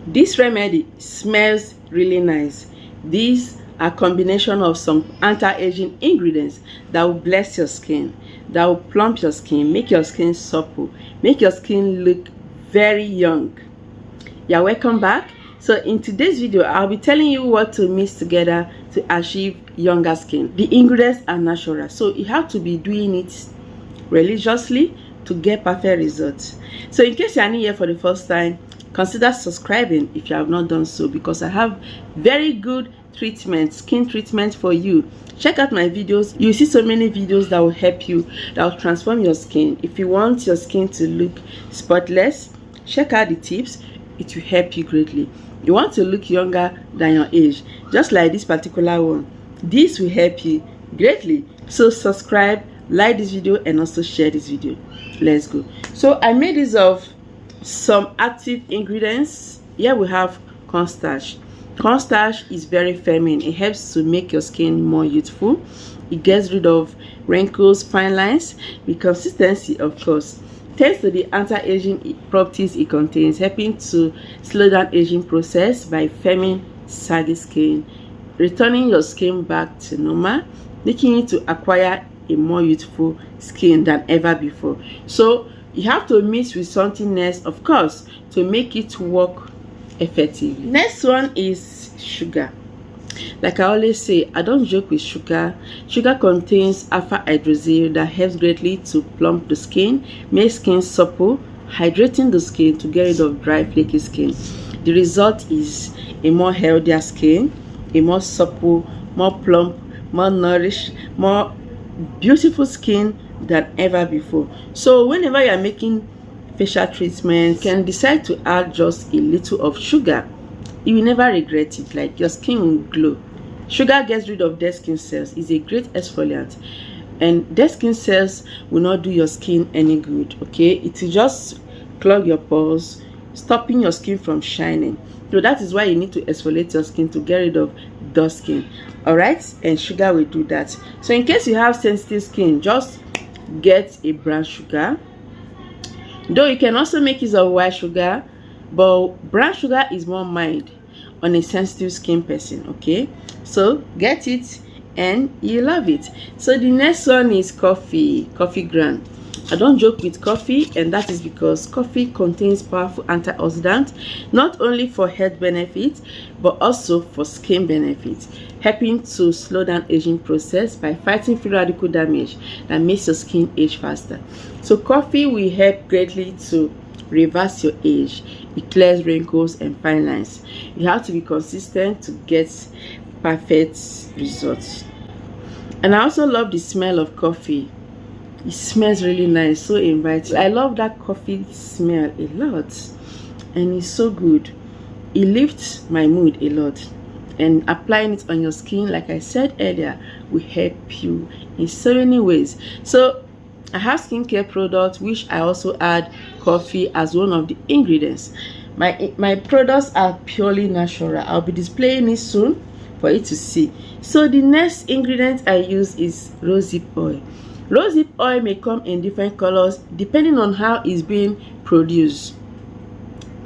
This remedy smells really nice. These are combination of some anti-aging ingredients that will bless your skin, that will plump your skin, make your skin supple, make your skin look very young. Yeah, welcome back. So in today's video, I'll be telling you what to mix together to achieve younger skin. The ingredients are natural, so you have to be doing it religiously to get perfect results. So in case you are new here for the first time, consider subscribing if you have not done so, because I have very good skin treatment for you. Check out my videos. You see so many videos that will help you, that will transform your skin. If you want your skin to look spotless, check out the tips. It will help you greatly. You want to look younger than your age, just like this particular one. This will help you greatly. So subscribe, like this video, and also share this video. Let's go. So I made this of some active ingredients. Here we have cornstarch. Cornstarch is very feminine. It helps to make your skin more youthful. It gets rid of wrinkles, fine lines with consistency, of course. Thanks to the anti-aging properties it contains, helping to slow down aging process by firming saggy skin, returning your skin back to normal, making it to acquire a more youthful skin than ever before. So you have to mix with something else, of course, to make it work effectively. Next one is sugar. Like I always say, I don't joke with sugar. Sugar contains alpha hydroxyl that helps greatly to plump the skin, make skin supple, hydrating the skin to get rid of dry, flaky skin. The result is a more healthier skin, a more supple, more plump, more nourished, more beautiful skin than ever before. So whenever you are making facial treatment, you can decide to add just a little of sugar. You will never regret it. Like, your skin will glow. Sugar gets rid of dead skin cells. It's a great exfoliant, and dead skin cells will not do your skin any good. Okay, it will just clog your pores, stopping your skin from shining. So that is why you need to exfoliate your skin to get rid of dull skin. All right, and sugar will do that. So in case you have sensitive skin, just get a brown sugar. Though you can also make use of white sugar, but brown sugar is more mild on a sensitive skin person. Okay, so get it and you love it. So the next one is coffee ground. I don't joke with coffee, and that is because coffee contains powerful antioxidants, not only for health benefits but also for skin benefits, helping to slow down aging process by fighting free radical damage that makes your skin age faster. So coffee will help greatly to reverse your age. It clears wrinkles and fine lines. You have to be consistent to get perfect results. And I also love the smell of coffee. It smells really nice, so inviting. I love that coffee smell a lot, and it's so good. It lifts my mood a lot, and applying it on your skin, like I said earlier, will help you in so many ways. So I have skincare products which I also add coffee as one of the ingredients. My products are purely natural. I'll be displaying it soon for you to see. So the next ingredient I use is rosehip oil. Rosehip oil may come in different colors depending on how it's being produced.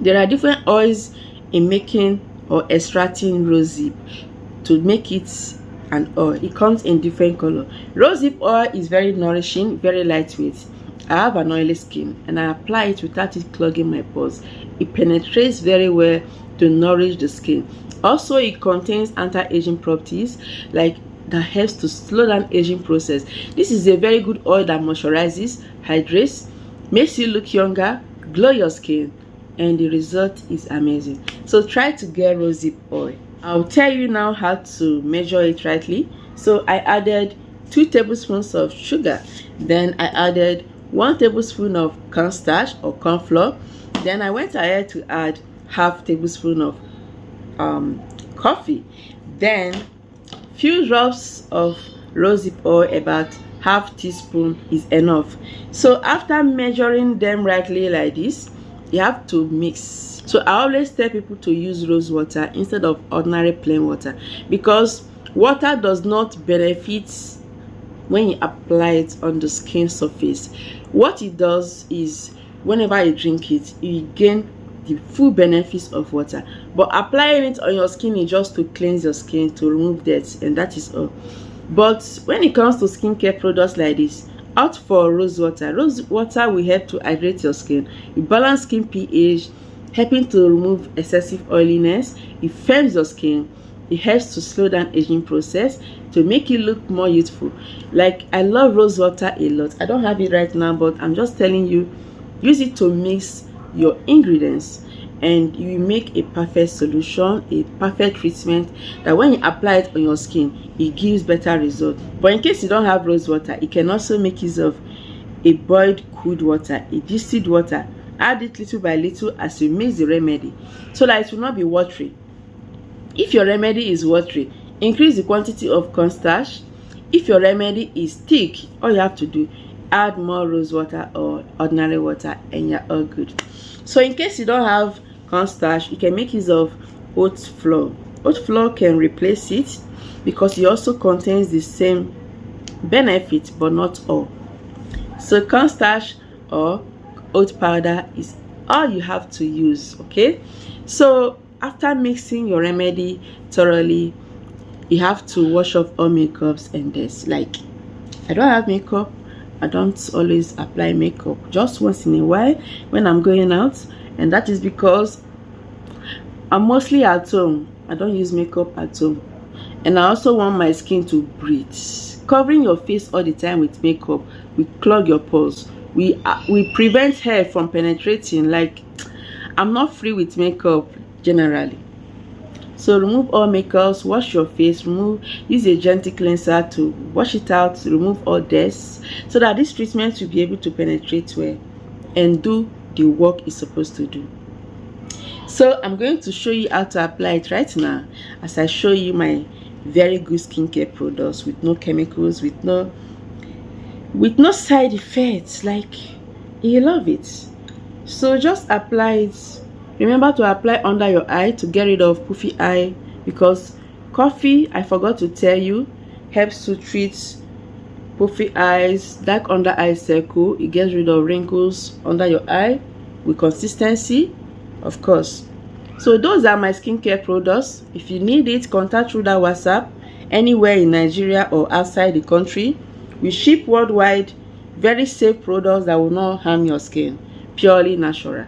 There are different oils in making or extracting rosehip to make it an oil. It comes in different color. Rosehip oil is very nourishing, very lightweight. I have an oily skin, and I apply it without it clogging my pores. It penetrates very well to nourish the skin. Also, it contains anti-aging properties like that helps to slow down aging process. This is a very good oil that moisturizes, hydrates, makes you look younger, glow your skin, and the result is amazing. So try to get rosehip oil. I'll tell you now how to measure it rightly. So I added 2 tablespoons of sugar, then I added 1 tablespoon of cornstarch or corn flour. Then I went ahead to add half tablespoon of coffee, then few drops of rosehip oil, about half teaspoon is enough. So after measuring them rightly like this, you have to mix. So I always tell people to use rose water instead of ordinary plain water, because water does not benefit when you apply it on the skin surface. What it does is, whenever you drink it, you gain the full benefits of water. But applying it on your skin is just to cleanse your skin, to remove dirt, and that is all. But when it comes to skincare products like this, opt for rose water. Rose water will help to hydrate your skin. It balance skin pH, helping to remove excessive oiliness. It firms your skin. It helps to slow down aging process, to make it look more youthful. Like, I love rose water a lot. I don't have it right now, but I'm just telling you, use it to mix your ingredients and you make a perfect solution, a perfect treatment that when you apply it on your skin, it gives better result. But in case you don't have rose water, you can also make use of a boiled cooled water, a distilled water. Add it little by little as you mix the remedy so that it will not be watery. If your remedy is watery, increase the quantity of cornstarch. If your remedy is thick, all you have to do, add more rose water or ordinary water and you're all good. So in case you don't have cornstarch, you can make use of oat flour. Oat flour can replace it because it also contains the same benefit but not all. So cornstarch or oat powder is all you have to use. Okay, so after mixing your remedy thoroughly, you have to wash off all makeups and this. Like, I don't have makeup, I don't always apply makeup, just once in a while when I'm going out, and that is because I'm mostly at home. I don't use makeup at home, and I also want my skin to breathe. Covering your face all the time with makeup will clog your pores. We prevent hair from penetrating. Like, I'm not free with makeup generally. So remove all makeups, wash your face, use a gentle cleanser to wash it out, remove all dirt, so that this treatment will be able to penetrate well and do the work it's supposed to do. So I'm going to show you how to apply it right now as I show you my very good skincare products with no chemicals, with no side effects. Like, you love it. So just apply it. Remember to apply under your eye to get rid of puffy eye, because coffee, I forgot to tell you, helps to treat puffy eyes, dark under eye circle. It gets rid of wrinkles under your eye with consistency, of course. So those are my skincare products. If you need it, contact through that WhatsApp anywhere in Nigeria or outside the country. We ship worldwide. Very safe products that will not harm your skin, purely natural.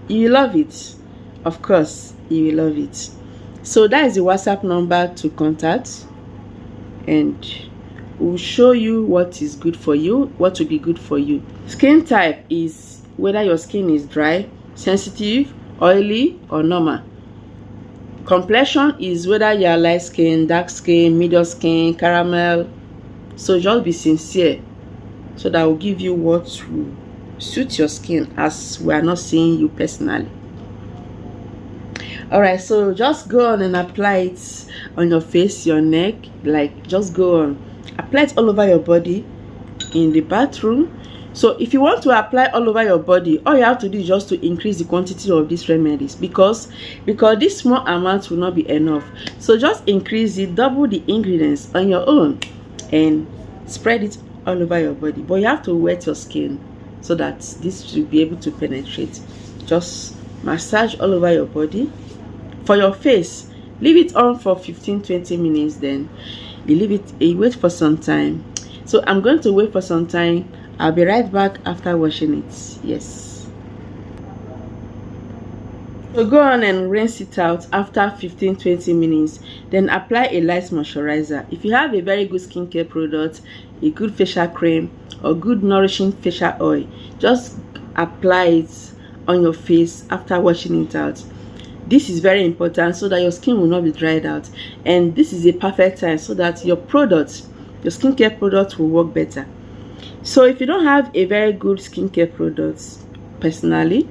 You love it. Of course, you will love it. So that is the WhatsApp number to contact, and we'll show you what is good for you, what will be good for you. Skin type is whether your skin is dry, sensitive, oily, or normal. Complexion is whether you are light skin, dark skin, medium skin, caramel. So just be sincere so that will give you what will suit your skin, as we are not seeing you personally. Alright, so just go on and apply it on your face, your neck. Like, just go on, apply it all over your body in the bathroom. So if you want to apply all over your body, all you have to do is just to increase the quantity of these remedies, because this small amount will not be enough. So just increase it, double the ingredients on your own, and spread it all over your body. But you have to wet your skin so that this will be able to penetrate. Just massage all over your body. For your face, leave it on for 15-20 minutes, then you wait for some time. So I'm going to wait for some time. I'll be right back after washing it. Yes. So go on and rinse it out after 15-20 minutes. Then apply a light moisturizer. If you have a very good skincare product, a good facial cream, or good nourishing facial oil, just apply it on your face after washing it out. This is very important so that your skin will not be dried out, and this is a perfect time so that your skincare product will work better. So if you don't have a very good skincare product personally,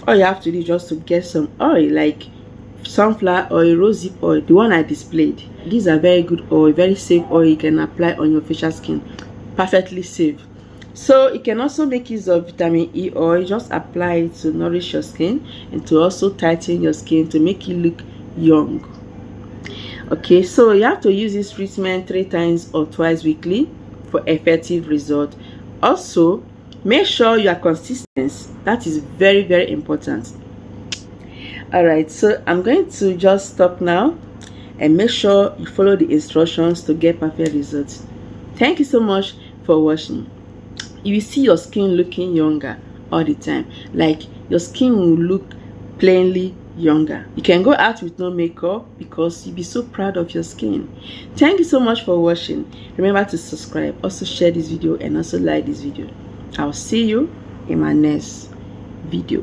all you have to do is just to get some oil, like sunflower oil, rosehip oil, the one I displayed. These are very good oil, very safe oil. You can apply on your facial skin, perfectly safe. So you can also make use of vitamin E oil. Just apply it to nourish your skin and to also tighten your skin to make it look young. Okay, so you have to use this treatment 3 times or twice weekly for effective result. Also, make sure you are consistent. That is very, very important. All right, so I'm going to just stop now, and make sure you follow the instructions to get perfect results. Thank you so much for watching. You will see your skin looking younger all the time. Like, your skin will look plainly younger. You can go out with no makeup because you'll be so proud of your skin. Thank you so much for watching. Remember to subscribe, also share this video, and also like this video. I'll see you in my next video.